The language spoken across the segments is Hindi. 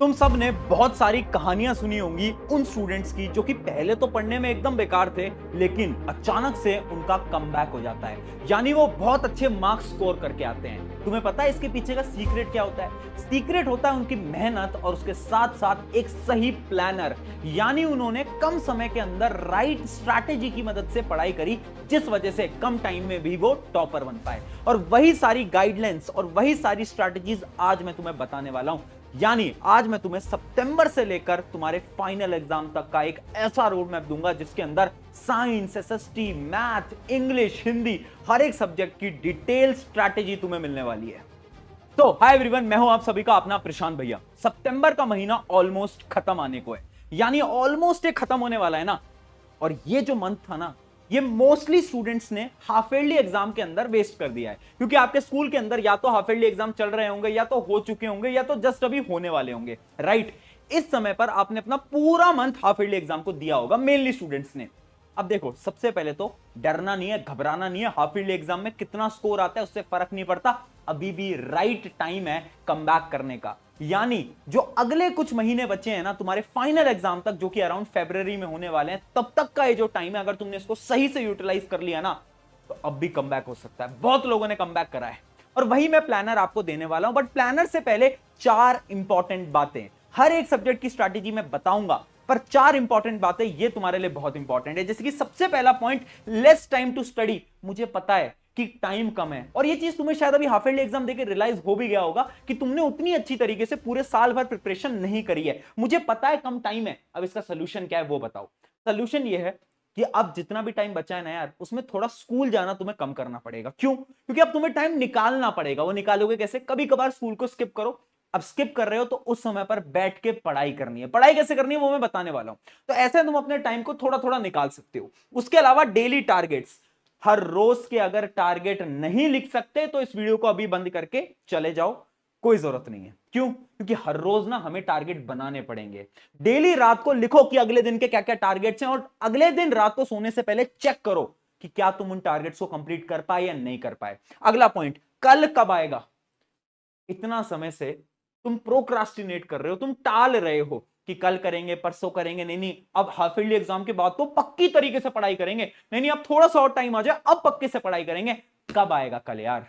तुम सब ने बहुत सारी कहानियां सुनी होंगी उन स्टूडेंट्स की जो कि पहले तो पढ़ने में एकदम बेकार थे, लेकिन अचानक से उनका कमबैक हो जाता है, यानी वो बहुत अच्छे मार्क्स स्कोर करके आते हैं। तुम्हें पता है इसके पीछे का सीक्रेट क्या होता है? सीक्रेट होता है उनकी मेहनत और उसके साथ साथ एक सही प्लानर, यानी उन्होंने कम समय के अंदर राइट स्ट्रैटेजी की मदद से पढ़ाई करी, जिस वजह से कम टाइम में भी वो टॉपर बन पाए। और वही सारी गाइडलाइंस और वही सारी स्ट्रैटेजीज आज मैं तुम्हें बताने वाला हूं। यानी आज मैं तुम्हें सितंबर से लेकर तुम्हारे फाइनल एग्जाम तक का एक ऐसा रोड मैप दूंगा जिसके अंदर science, SST, math, English, Hindi, हर एक सब्जेक्ट की डिटेल स्ट्रैटेजी तुम्हें मिलने वाली है। तो हाय एवरीवन, मैं हूं आप सभी का अपना प्रशांत भैया। सितंबर का महीना ऑलमोस्ट खत्म आने को है, यानी ऑलमोस्ट खत्म होने वाला है ना। और ये जो मंथ था ना, ये मोस्टली स्टूडेंट्स ने हाफ ईयरली एग्जाम के अंदर वेस्ट कर दिया है, क्योंकि आपके स्कूल के अंदर या तो हाफ ईयरली एग्जाम चल रहे होंगे, या तो हो चुके होंगे, या तो जस्ट अभी होने वाले होंगे, राइट। इस समय पर आपने अपना पूरा मंथ हाफ ईयरली एग्जाम को दिया होगा, मेनली स्टूडेंट्स ने। अब देखो, सबसे पहले तो डरना नहीं है, घबराना नहीं है। हाफ ईयरली एग्जाम में कितना स्कोर आता है उससे फर्क नहीं पड़ता, अभी भी राइट टाइम है कमबैक करने का। यानी जो अगले कुछ महीने बचे हैं ना तुम्हारे फाइनल एग्जाम तक, जो कि अराउंड फरवरी में होने वाले हैं, तब तक का ये जो टाइम है, अगर तुमने इसको सही से यूटिलाइज कर लिया ना, तो अब भी कमबैक हो सकता है। बहुत लोगों ने कमबैक करा है और वही मैं प्लानर आपको देने वाला हूं। बट प्लानर से पहले चार इंपॉर्टेंट बातें, हर एक सब्जेक्ट की स्ट्रैटेजी में बताऊंगा, पर चार इंपॉर्टेंट बातें ये तुम्हारे लिए बहुत इंपॉर्टेंट है। जैसे कि सबसे पहला point, less time to study. मुझे पता है कि टाइम कम है, और ये चीज तुम्हें शायद अभी हाफ ईयरली एग्जाम देके रियलाइज हो भी गया होगा कि तुमने उतनी अच्छी तरीके से पूरे साल भर प्रिपरेशन नहीं करी है। मुझे पता है कम टाइम है, अब इसका सोल्यूशन क्या है वो बताओ। सोल्यूशन ये है कि अब जितना भी टाइम बचा है ना यार, उसमें थोड़ा स्कूल जाना तुम्हें कम करना पड़ेगा। क्यों? क्योंकि अब तुम्हें टाइम निकालना पड़ेगा। वो निकालोगे कैसे? कभी कभार स्कूल को स्किप करो। अब स्किप कर रहे हो तो उस समय पर बैठ के पढ़ाई करनी है। पढ़ाई कैसे करनी है वो मैं बताने वाला हूं। तो ऐसे तुम अपने टाइम को थोड़ा थोड़ा निकाल सकते हो। उसके अलावा डेली टारगेट्स, हर रोज के अगर टारगेट नहीं लिख सकते तो इस वीडियो को अभी बंद करके चले जाओ, कोई जरूरत नहीं है। क्यों? क्योंकि हर रोज ना हमें टारगेट बनाने पड़ेंगे। डेली रात को लिखो कि अगले दिन के क्या क्या टारगेट्स हैं, और अगले दिन रात को सोने से पहले चेक करो कि क्या तुम उन टारगेट्स को कंप्लीट कर पाए या नहीं कर पाए। अगला पॉइंट, कल कब आएगा? इतना समय से तुम प्रोक्रास्टिनेट कर रहे हो, तुम टाल रहे हो कि कल करेंगे, परसों करेंगे। नहीं नहीं, अब हाफ ईयरली एग्जाम के बाद तो पक्की तरीके से पढ़ाई करेंगे। नहीं नहीं, अब थोड़ा सा और टाइम आ जाए, अब पक्के से पढ़ाई करेंगे। कब आएगा कल यार?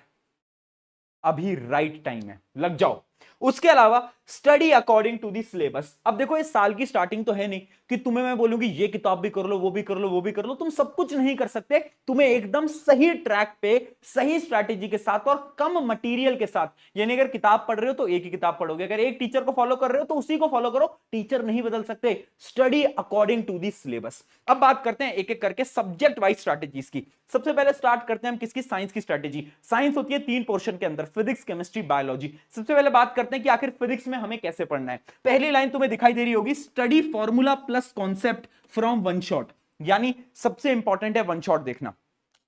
अभी राइट टाइम है, लग जाओ। उसके अलावा study according to the syllabus. अब देखो, इस साल की स्टार्टिंग तो है नहीं कि तुम्हें मैं बोलूंगी ये किताब भी कर लो, वो भी कर लो, वो भी कर लो। तुम सब कुछ नहीं कर सकते। तुम्हें एकदम सही ट्रैक पे, सही स्ट्रैटेजी के साथ और कम मटेरियल के साथ, यानी अगर किताब पढ़ रहे हो तो एक ही किताब पढ़ोगे, अगर एक टीचर को फॉलो कर रहे हो तो उसी को फॉलो करो। टीचर नहीं बदल सकते। Study according to the syllabus. अब बात करते हैं एक एक करके सब्जेक्ट वाइज स्ट्रैटेजीज की। सबसे पहले स्टार्ट करते हैं हम किसकी? साइंस की स्ट्रैटेजी। साइंस होती है 3 पोर्शन के अंदर, फिजिक्स, केमिस्ट्री, बायोलॉजी। सबसे पहले बात करते हैं कि आखिर फिजिक्स में हमें कैसे पढ़ना है। पहली लाइन तुम्हें दिखाई दे रही होगी, study formula plus concept from one shot. यानी सबसे इंपॉर्टेंट है वन शॉट देखना।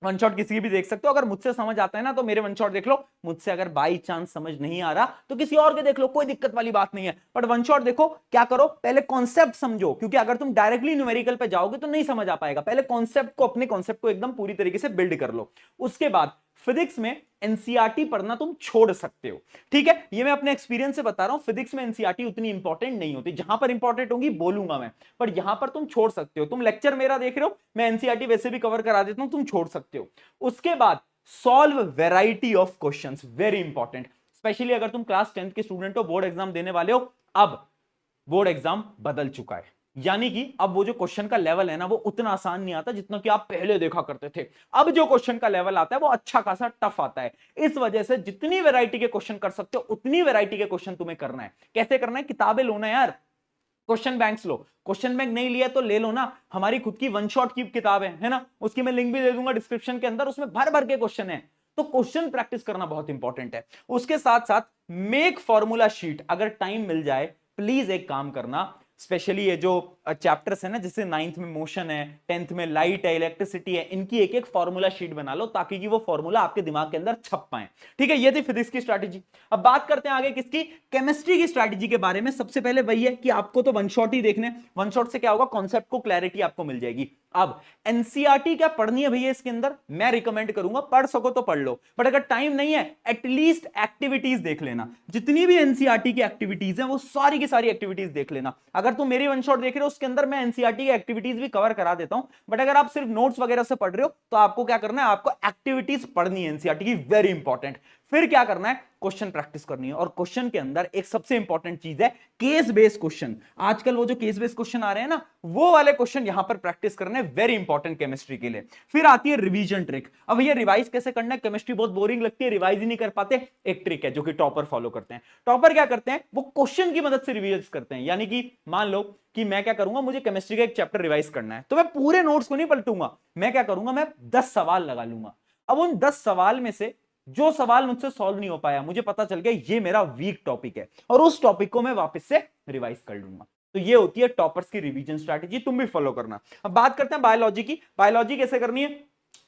वन शॉट किसी भी देख सकते हो। अगर मुझसे समझ आता है ना तो मेरे वन शॉट देख लो। मुझसे अगर बाई चांस समझ नहीं आ रहा तो किसी और के देख लो, कोई दिक्कत वाली बात नहीं है। बट वन शॉट देखो, क्या करो, पहले कॉन्सेप्ट समझो, क्योंकि अगर तुम डायरेक्टली न्यूमेरिकल पे जाओगे तो नहीं समझ आ पाएगा। पहले कॉन्सेप्ट को, अपने कॉन्सेप्ट को एकदम पूरी तरीके से बिल्ड कर लो। उसके बाद फिजिक्स में एनसीईआरटी पढ़ना तुम छोड़ सकते हो, ठीक है। ये मैं अपने एक्सपीरियंस से बता रहा हूं। फिजिक्स में एनसीईआरटी उतनी इंपॉर्टेंट नहीं होती। जहां पर इंपॉर्टेंट होगी बोलूंगा मैं, पर यहां पर तुम छोड़ सकते हो। तुम लेक्चर मेरा देख रहे हो, मैं एनसीईआरटी वैसे भी कवर करा देता हूं, तुम छोड़ सकते हो। उसके बाद solve variety of questions, very important. Specially अगर तुम क्लास 10th के स्टूडेंट हो, बोर्ड एग्जाम देने वाले हो। अब बोर्ड एग्जाम बदल चुका है, यानी कि अब वो जो क्वेश्चन का लेवल है ना, वो उतना आसान नहीं आता जितना कि आप पहले देखा करते थे। अब जो क्वेश्चन का लेवल आता है वो अच्छा खासा टफ आता है। इस वजह से जितनी वैरायटी के क्वेश्चन कर सकते हो उतनी वैरायटी के क्वेश्चन तुम्हें करना है। कैसे करना है? किताबें लो ना यार, क्वेश्चन बैंक्स लो। क्वेश्चन बैंक नहीं लिया तो ले लो ना, हमारी खुद की वन शॉट की किताब है ना, उसकी मैं लिंक भी दे दूंगा डिस्क्रिप्शन के अंदर। उसमें भर भर के क्वेश्चन है। तो क्वेश्चन प्रैक्टिस करना बहुत इंपॉर्टेंट है। उसके साथ साथ मेक फॉर्मूला शीट। अगर टाइम मिल जाए, प्लीज एक काम करना, स्पेशली ये जो चैप्टर्स है ना, जैसे 9th में मोशन है, 10th में लाइट है, इलेक्ट्रिसिटी है, इनकी एक एक फॉर्मूला शीट बना लो ताकि कि वो फॉर्मूला आपके दिमाग के अंदर छप पाए। ठीक है, ये थी फिजिक्स की स्ट्रैटेजी। अब बात करते हैं आगे किसकी, केमिस्ट्री की स्ट्रैटेजी के बारे में। सबसे पहले वही है कि आपको तो वन शॉट ही देखने, वन शॉट से क्या होगा, कॉन्सेप्ट को क्लैरिटी आपको मिल जाएगी। अब एनसीईआरटी क्या पढ़नी है भैया इसके अंदर, मैं रिकमेंड करूंगा पढ़ सको तो पढ़ लो, बट अगर टाइम नहीं है एटलीस्ट एक्टिविटीज देख लेना। जितनी भी एनसीईआरटी की एक्टिविटीज हैं वो सारी की सारी एक्टिविटीज देख लेना। अगर तुम मेरी वन शॉट देख रहे हो उसके अंदर मैं एनसीईआरटी की एक्टिविटीज भी कवर करा देता हूं, बट अगर आप सिर्फ नोट्स वगैरह से पढ़ रहे हो तो आपको क्या करना है, आपको एक्टिविटीज पढ़नी है एनसीईआरटी की, वेरी इंपॉर्टेंट। फिर क्या करना है, क्वेश्चन प्रैक्टिस करनी है, और क्वेश्चन के अंदर एक सबसे इंपॉर्टेंट चीज है केस बेस्ड क्वेश्चन। आजकल वो जो केस बेस्ड क्वेश्चन आ रहे हैं ना, वो वाले क्वेश्चन यहां पर प्रैक्टिस करने वेरी इंपॉर्टेंट केमिस्ट्री के लिए। फिर आती है रिवीजन ट्रिक। अब ये रिवाइज कैसे करना है, केमिस्ट्री बहुत बोरिंग लगती है, रिवाइज ही नहीं कर पाते, एक ट्रिक है जो कि टॉपर फॉलो करते हैं। टॉपर क्या करते हैं, वो क्वेश्चन की मदद से रिवीज करते हैं। यानी कि मान लो कि मैं क्या करूंगा, मुझे केमिस्ट्री का एक चैप्टर रिवाइज करना है, तो मैं पूरे नोट्स को नहीं पलटूंगा, मैं क्या करूंगा, मैं 10 सवाल लगा लूंगा। अब उन 10 सवाल में से जो सवाल मुझसे सॉल्व नहीं हो पाया, मुझे पता चल गया ये मेरा वीक टॉपिक है, और उस टॉपिक को मैं वापस से रिवाइज कर लूंगा। तो ये होती है टॉपर्स की रिवीजन स्ट्रैटेजी, तुम भी फॉलो करना। अब बात करते हैं बायोलॉजी की। बायोलॉजी कैसे करनी है,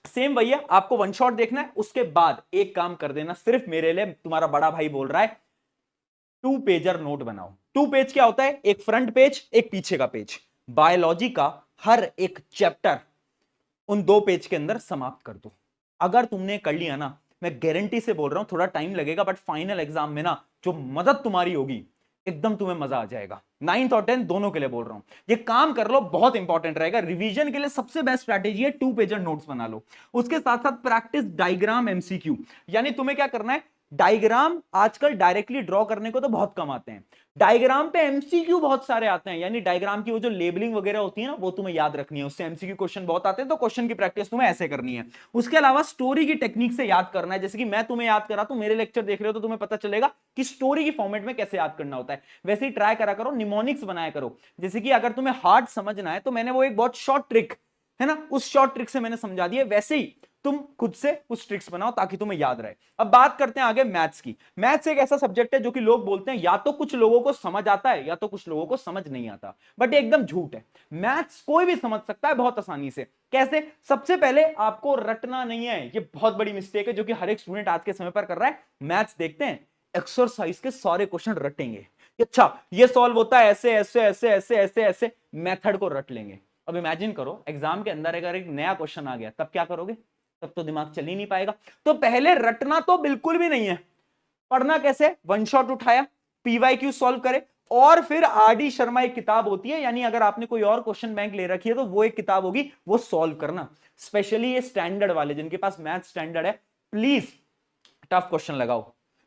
सेम वही है, आपको वन शॉट देखना है, उसके बाद एक काम कर देना, सिर्फ मेरे लिए, तुम्हारा बड़ा भाई बोल रहा है, 2 पेजर नोट बनाओ। 2 पेज क्या होता है, एक फ्रंट पेज एक पीछे का पेज। बायोलॉजी का हर एक चैप्टर उन 2 पेज के अंदर समाप्त कर दो। अगर तुमने कर लिया ना, मैं गारंटी से बोल रहा हूं, थोड़ा टाइम लगेगा बट फाइनल एग्जाम में ना जो मदद तुम्हारी होगी, एकदम तुम्हें मजा आ जाएगा। 9th और 10th दोनों के लिए बोल रहा हूं, ये काम कर लो, बहुत इंपॉर्टेंट रहेगा। रिवीजन के लिए सबसे बेस्ट स्ट्रैटेजी है 2 पेजर नोट्स बना लो। उसके साथ साथ प्रैक्टिस डायग्राम एमसीक्यू। यानी तुम्हें क्या करना है, डायग्राम आजकल डायरेक्टली ड्रॉ करने को तो बहुत कम आते हैं, डायग्राम पे एमसीक्यू बहुत सारे आते हैं। यानी डायग्राम की वो जो लेबलिंग वगैरह होती है ना, वो तुम्हें याद रखनी है, उससे एमसीक्यू क्वेश्चन बहुत आते हैं, तो क्वेश्चन की प्रैक्टिस तुम्हें ऐसे करनी है। उसके अलावा स्टोरी की टेक्निक से याद करना है, जैसे कि मैं तुम्हें याद करा, तुम मेरे लेक्चर देख रहे हो तो तुम्हें पता चलेगा कि स्टोरी की फॉर्मेट में कैसे याद करना होता है। वैसे ही ट्राई करा करो, निमोनिक्स बनाया करो। जैसे कि अगर तुम्हें हार्ड समझना है तो मैंने वो एक बहुत शॉर्ट ट्रिक है ना, उस शॉर्ट ट्रिक से मैंने समझा दिया, वैसे ही तुम खुद से कुछ ट्रिक्स बनाओ ताकि तुम्हें याद रहे। अब बात करते हैं आगे मैथ्स की। मैथ्स एक ऐसा सब्जेक्ट है जो कि लोग बोलते हैं या तो कुछ लोगों को समझ आता है या तो कुछ लोगों को समझ नहीं आता, बट एकदम झूठ है। मैथ्स कोई भी समझ सकता है बहुत आसानी से। कैसे, सबसे पहले आपको रटना नहीं है, ये बहुत बड़ी मिस्टेक है जो कि हर एक स्टूडेंट आज के समय पर कर रहा है। मैथ्स देखते हैं, एक्सरसाइज के सारे क्वेश्चन रटेंगे, अच्छा ये सॉल्व होता है ऐसे ऐसे ऐसे ऐसे ऐसे ऐसे, मेथड को रट लेंगे। अब इमेजिन करो एग्जाम के अंदर अगर एक नया क्वेश्चन आ गया, तब क्या करोगे, तब तो दिमाग चल ही नहीं पाएगा। तो पहले रटना तो बिल्कुल भी नहीं है। पढ़ना कैसे, वन शॉट उठाया, पीवाईक्यू सॉल्व करे, और फिर आरडी शर्मा एक किताब होती है, यानी अगर आपने कोई और क्वेश्चन बैंक ले रखी है तो वो एक किताब होगी, वो सॉल्व करना। स्पेशली ये स्टैंडर्ड वाले जिनके पास मैथ स्टैंडर्ड है, प्लीज टफ क्वेश्चन लगाओ।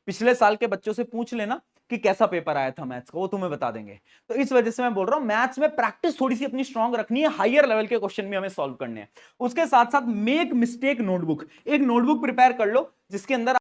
पिछले साल के बच्चों से पूछ लेना कि कैसा पेपर आया था मैथ्स का, वो तुम्हें बता देंगे। तो इस वजह से मैं बोल रहा हूं मैथ्स में प्रैक्टिस थोड़ी सी अपनी स्ट्रांग रखनी है, हायर लेवल के क्वेश्चन भी हमें सॉल्व करने हैं। उसके साथ साथ मेक मिस्टेक नोटबुक, एक नोटबुक प्रिपेयर कर लो जिसके अंदर